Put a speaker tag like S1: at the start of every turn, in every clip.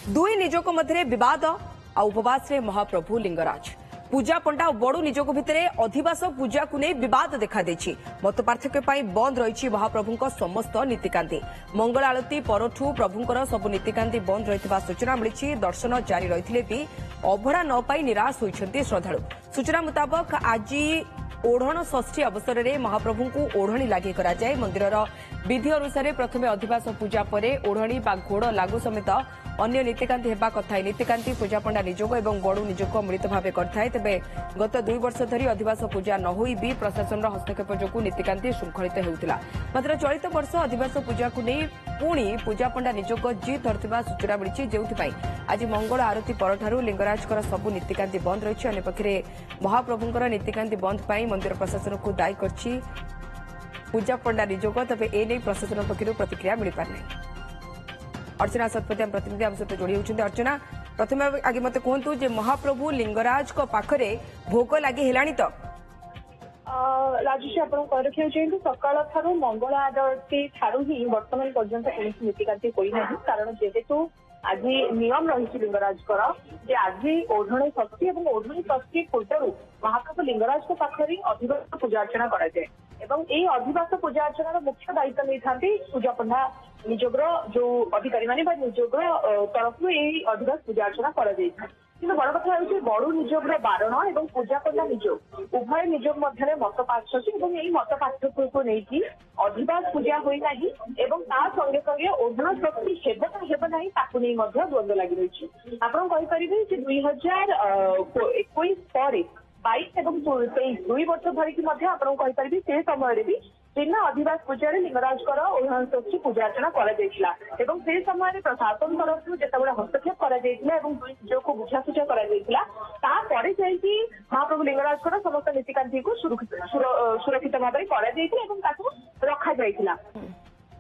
S1: दुई निजोग मध्य बद आ उपवास रे महाप्रभु लिंगराज पूजा पंडा और बड़ू निजोग भितर अधिवास पूजा को नहीं बद देखा मत पार्थक्य बंद रही महाप्रभु समस्त नीतिकांति मंगल आलती परठू प्रभुंर सबु नीतिकांति बंद रही सूचना मिली दर्शन जारी रही भी अभड़ा न पाई निराश होती श्रद्धालु सूचना मुताबक आज ओढ़ण षष्ठी अवसर में महाप्रभु को ओढ़णी लागे कराए मंदिर विधि अनुसार प्रथम अधिवास पूजा पर ओढ़णी बा घोड़ लागू समेत अन्य नीतिकांति हेबा कथा नीतिकांति पूजा पंडा निजोग और बड़ू निजोग मिलित भाव करए तेज गत 2 वर्ष धरी अधिवास पूजा न होई भी प्रशासन हस्तक्षेप जो नीतिकांति श्रृंखलित होता मात्र चलित वर्ष अधिवास पूजा को नहीं पुणी पूजा पंडा निजोग जीत धरता सूचना मिली जो आज मंगल आरती परठारू लिंगराजकर सबू नीतिकांति बंद रही अंपक्षे महाप्रभुंर नीतिकांति बंद पर मंदिर प्रशासन को दायी कर पूजा पंडा निजोग तेज एने प्रशासन पक्षर प्रतिक्रिया मिल पारना अर्चना शतपथी प्रतिनिधि आम सहित जोड़ी होती अर्चना प्रथम आगे मत कहतु जे महाप्रभु लिंगराज पाखरे भोग लगे हेलानी तो
S2: राजेश आपन कह रखियो चाहिए सकाळ थारू मंगल आरती थारू ही वर्तमान पर्यंत कौन नीतिकांति होई नहीं कारण जेहेतु आज नियम रही लिंगराजकर जे आज ओढ़णी षष्ठी और ओढ़णी षष्ठी पूर्व महाप्रभु लिंगराज पाखे अधिवास पूजा अर्चना कराए एवं ये अधिवास पूजा अर्चनार मुख्य दायित्व नहीं था पूजा पंडा निजोगर जो अधिकारी माने निजोग तरफ अधिवास पूजा अर्चना कर बड़ कथा हूँ बड़ू निजोग बारण और पूजा पंडा निजोग उभय निजोग मध्य मत पार्थक्य मत पार्थक्य को लेकिन अधिवास पूजा होना संगे संगे ओढ़ण शक्ति हेबना द्वंद्व लगी रही आपड़ी 2021 पर 22 और 23 2 वर्ष धरिकी आपड़ी से समय भी बिना अधिवास पूजा लिंगराजकर ओढ़ण षष्ठी पूजा अर्चना कर से समय प्रशासन तरफ जिते हस्तक्षेप कर को बुझासुझा कर महाप्रभु लिंगराजकर समस्त नीतिकांति को सुरक्षित भाव कर रखा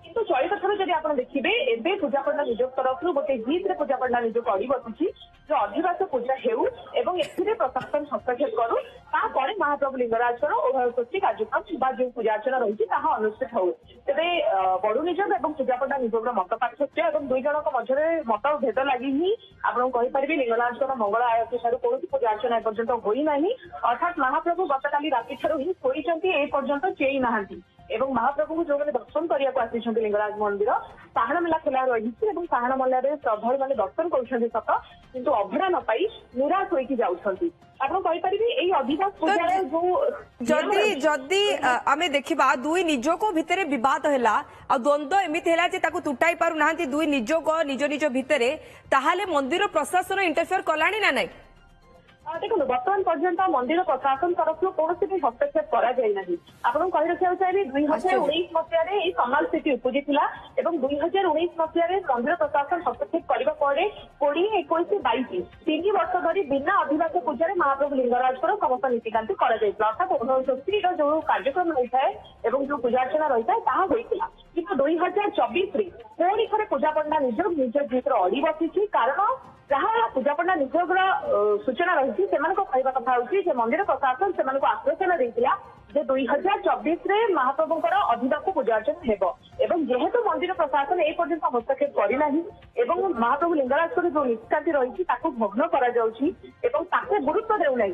S2: किंतु चलित थर जब आप देखिए एवं पूजा पंडा निजोग तरफ गोटे जीत पूजा पंडा निजोग अड़ी बसुची जो अधिवास पूजा हेउ एवं एथिरे प्रशासन हस्तक्षेप करू तापर महाप्रभु लिंगराजकर ओढ़ण षष्ठी कार्यक्रम जो पूजा अर्चना रही अनुष्ठित हो तेरे बड़ू निजोग और पूजा पंडा निजोग मत पार्थक्य और दुई जन मध्य मत भेद लगी ही आपरे लिंगराजकर मंगल आरती ठार कौन पूजा अर्चना एपर्यंत होना अर्थात महाप्रभु गतकाली राति ठार ही शोती एपर्यंत चेई ना एवं महाप्रभु को जो मैंने दर्शन करने आसी लिंगराज मंदिर साहाण मेला खोला रही साहाण मेला श्रद्धालु मैंने दर्शन कर सत किंतु अभड़ा न पाई निराश होकर जाऊँगी
S1: जदि आमे देखिबा दुई निजोग भितर विवाद हैला आ द्वंद्व एमिति हैला जे ताकू तुटाई पारु नाहंती दुई निजोग निज निज भितरे ताहाले मंदिर प्रशासन इंटरफेयर कलानी ना नहीं
S2: देखो बर्तमान पर्यंत मंदिर प्रशासन तरफ कौन भी हस्तक्षेप कर आपको कही रखा चाहिए 2019 मसीह समाल स्थिति उपजी 2019 मसीह मंदिर प्रशासन हस्तक्षेप करने 20, 21, 22 3 वर्ष धरी बिना अधिवास पूजा महाप्रभु लिंगराजकर समस्त नीतिकांति कर अर्थात ओढ़ण षष्ठी जो कार्यक्रम रही है जो पूजा अर्चना रही है कि 2024 पुणी थे पूजा पंडा निज जीत अड़ी बसी कारण जहाँ पूजा पंडा निजोग सूचना रही कहवा कथा हूँ मंदिर प्रशासन से आश्वासन देता जे 2024 महाप्रभुंर अधिवास पूजा अर्चना हेबो जेहेतु मंदिर प्रशासन ए पर्यंत हस्तक्षेप करना महाप्रभु लिंगराजकर जो नीतिकांति रही भग्न कर गुरुत्व देना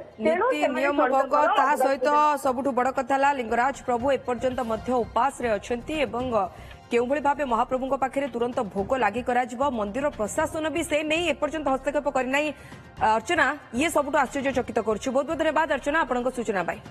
S1: नियम भोग ता सहित सबुठु बड़ कथा लिंगराज प्रभु एपर्यंत उपास केउ भली भाव महाप्रभु पाखे तुरंत भोग लगी कर मंदिर प्रशासन भी से नहीं एपर्यंत हस्तक्षेप करना अर्चना ये सबुठु आश्चर्यचकित करुच्छ बहुत बहुत धन्यवाद अर्चना आपन सूचना पाई।